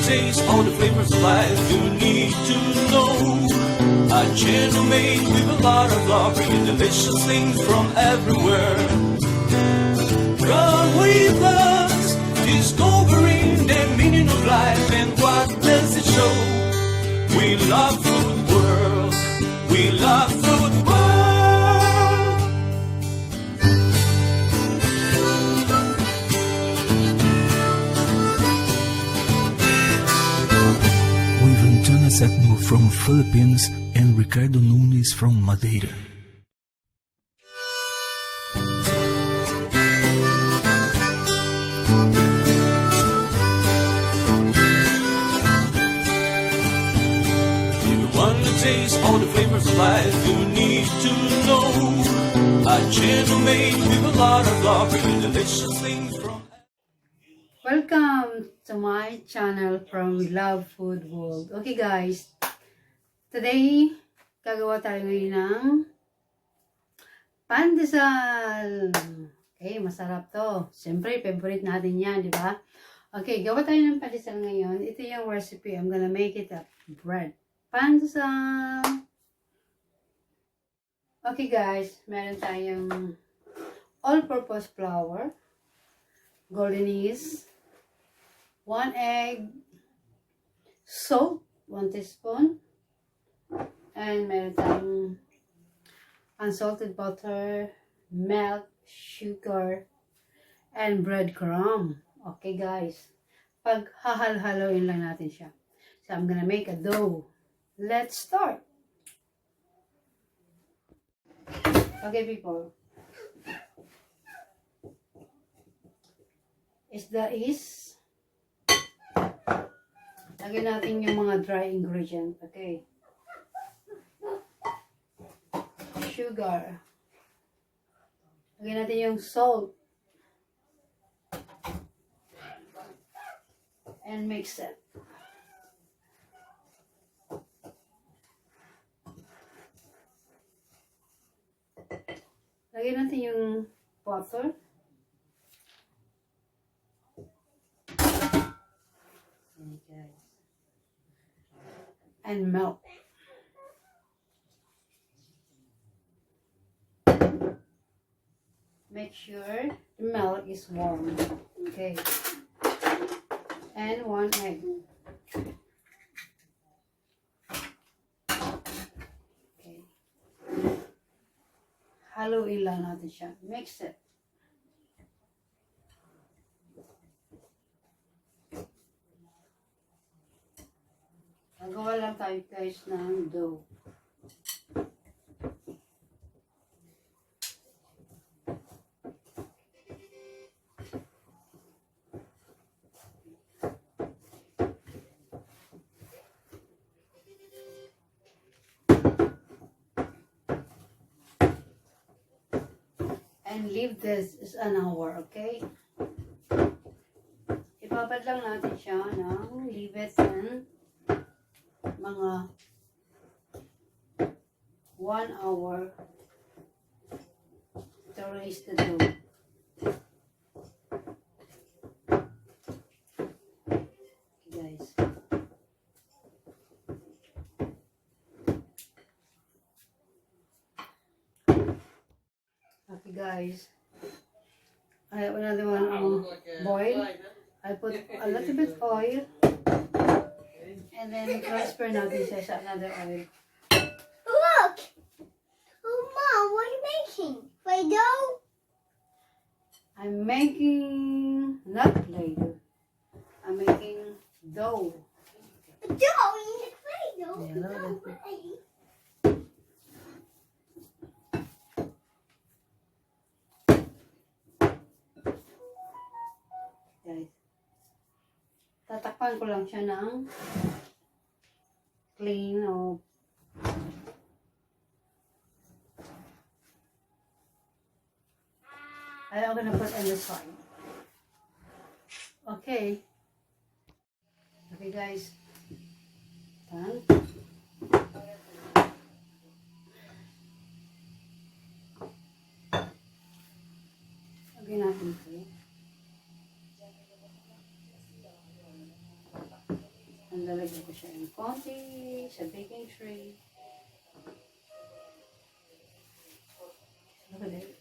taste all the flavors of life you need to know. A channel made with a lot of love, bringing delicious things from everywhere. Come with us, discovering the meaning of life and what does it show. We love food world, we love food world. With Antonia Septimo from Philippines and Ricardo Nunes from Madeira. Taste all the flavors of life you need to know. A channel made with a lot of love, bringing delicious things from. Welcome to my channel from Love Food World. Okay guys, today gagawa tayo ngayon ng pandesal. Okay, masarap to. Siyempre, favorite natin yan, di ba? Okay, gawa tayo ng pandesal ngayon. Ito yung recipe. I'm gonna make it a bread. Pandesal. Okay guys, meron tayong all-purpose flour, golden yeast, 1 egg, salt, 1 teaspoon, and meron tayong unsalted butter, milk, sugar, and breadcrumb. Okay guys, pag hahalo-haloin lang natin siya. So I'm gonna make a dough. Let's start. Okay people, is the yeast. Lagyan natin yung mga dry ingredient. Okay. Sugar. Lagyan natin yung salt. And mix it. Lagyan natin yung butter. And milk. Make sure the milk is warm. Okay. And 1 egg. Okay. Haluin lang natin siya. Mix it. Nagawa lang tayo guys ng dough. And leave this is an hour, okay? Ibabad lang natin siya ng leave it in mga 1 hour to raise the dough. Okay, guys. Okay guys, I have another one boil. I put a little bit oil and then transfer natin siya sa another oil. Look! Oh Mom, what are you making? Play-Doh? I'm making not Play-Doh. I'm making dough. Dough? You need Play-Doh? Yeah, a little bit. Guys, tatakpan ko lang siya ng clean o I'm gonna put on the side. Okay. Okay guys. Done. Okay natin ito. Lalagyan ko siya ng konti sa baking tray. Look at it.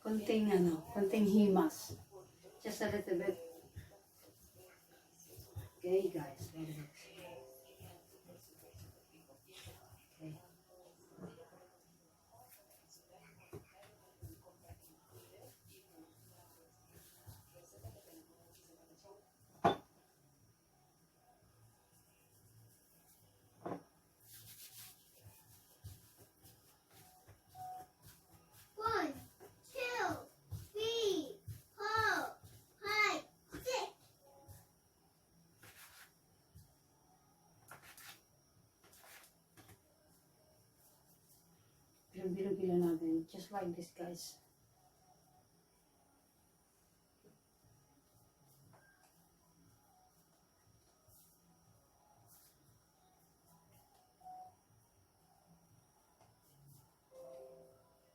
Konting himas. Just a little bit. Okay, guys. Very good. Okay. One, two, three, four, five, six. Bilog-bilog natin. Just like this, guys.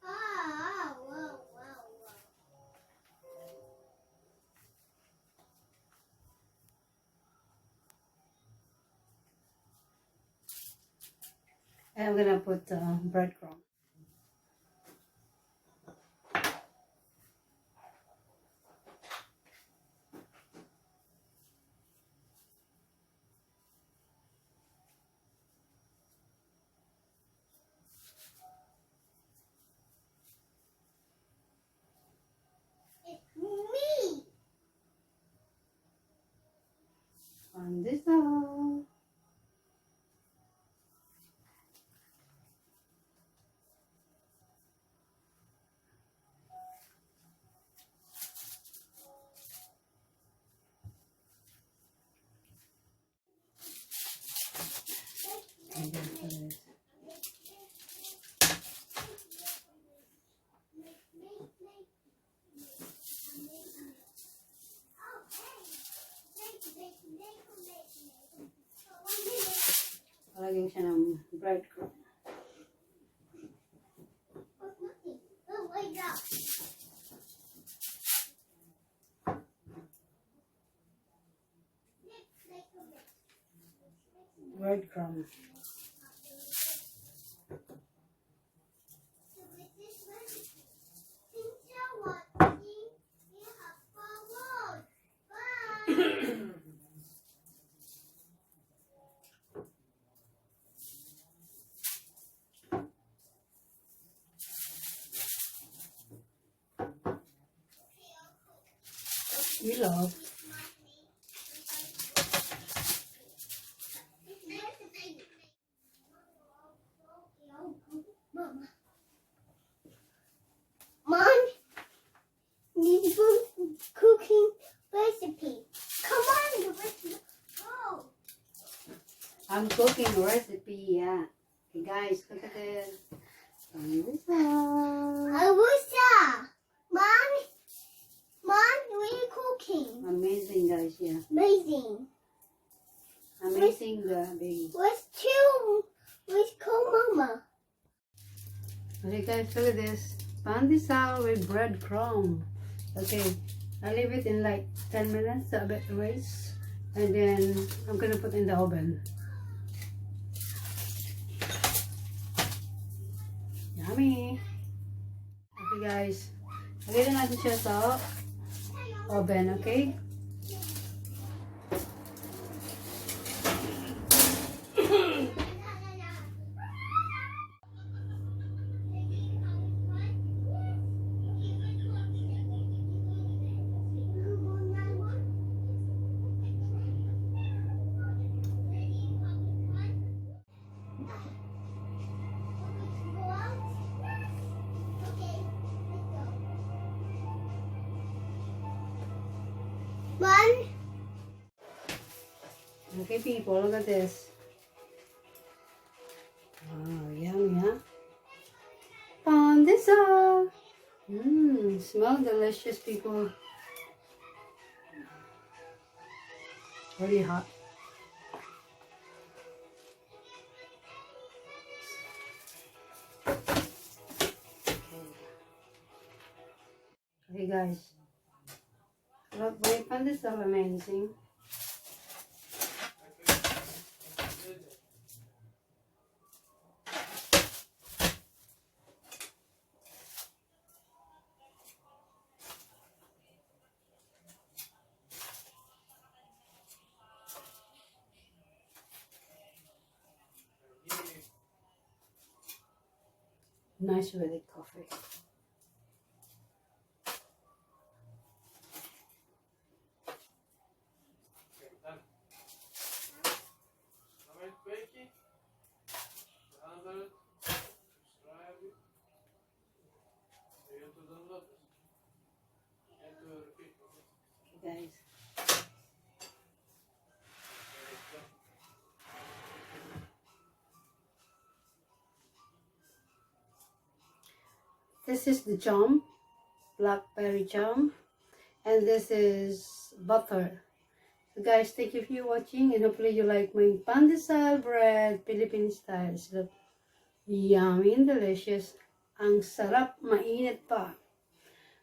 Wow, wow. And I'm gonna put breadcrumb. It's me. Pandesal. And then for this. Palagyan siya ng breadcrumb. Oh my God. Breadcrumb. We love. Mom, this is cooking recipe. Come on, let's go. I'm cooking a recipe, yeah. Okay, guys, look at this. Pandesal. Arusa. Mom, what are you cooking? Amazing, guys, yeah. Amazing. Amazing, baby. Let's call Mama. Okay, guys, look at this. Pandesal with breadcrumb. Okay, I leave it in like 10 minutes, a bit raise. And then I'm gonna put in the oven. Yummy! Okay, guys. Lagyan na natin siya sa oven, okay? One. Okay, people, look at this. Wow, yummy, huh? Pandesal! Pandesal! Smell delicious, people. Really hot. Okay guys, look, my Pandesal amazing. Nice with it coffee. Guys, this is the jam, Blackberry jam, and this is butter. So guys, thank you for watching, and hopefully you like my Pandesal bread, Philippine style. Look, yummy and delicious. Ang sarap, mainit pa.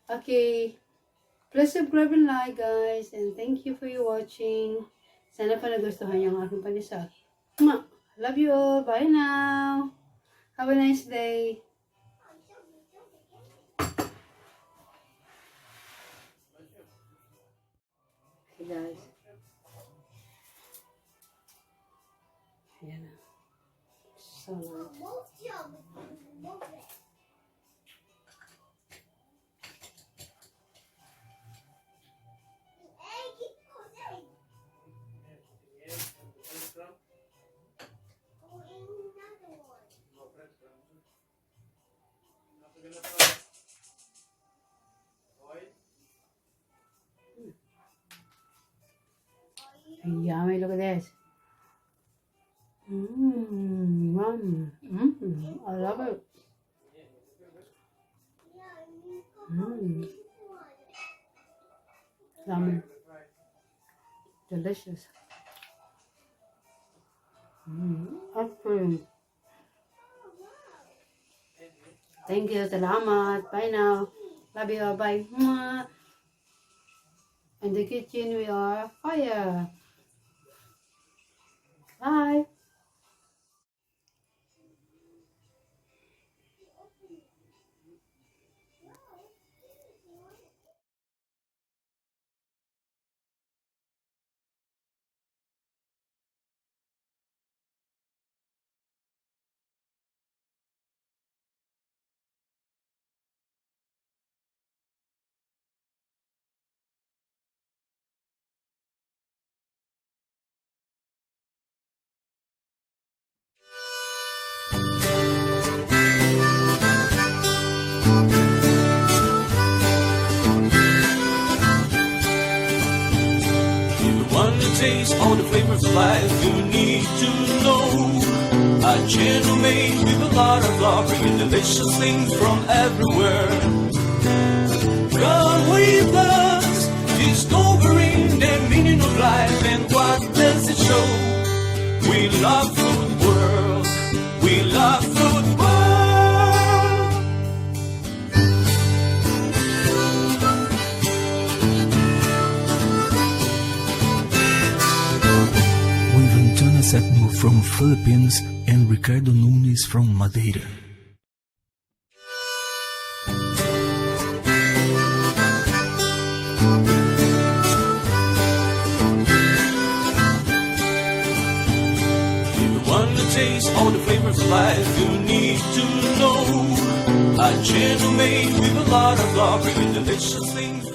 Okay. Please subscribe and like, guys, and thank you for your watching. Sana pa nagustuhan niyo ang aking pandesal. Love you all. Bye now. Have a nice day. Okay, guys. Ayan na. So nice. Yummy, look at this. I love it. Yummy. Delicious. Awesome. Thank you. Salamat. Bye now. Love you all. Bye. In the kitchen we are fire. Bye. Taste all the flavors of life you need to know. A channel made with a lot of love, bringing delicious things from everywhere. Come with us, discovering the meaning of life and what does it show. We love food world, we love food world. Septimo from Philippines and Ricardo Nunes from Madeira. If you want to taste all the flavors of life, you need to know. A channel made with a lot of love, bringing delicious things.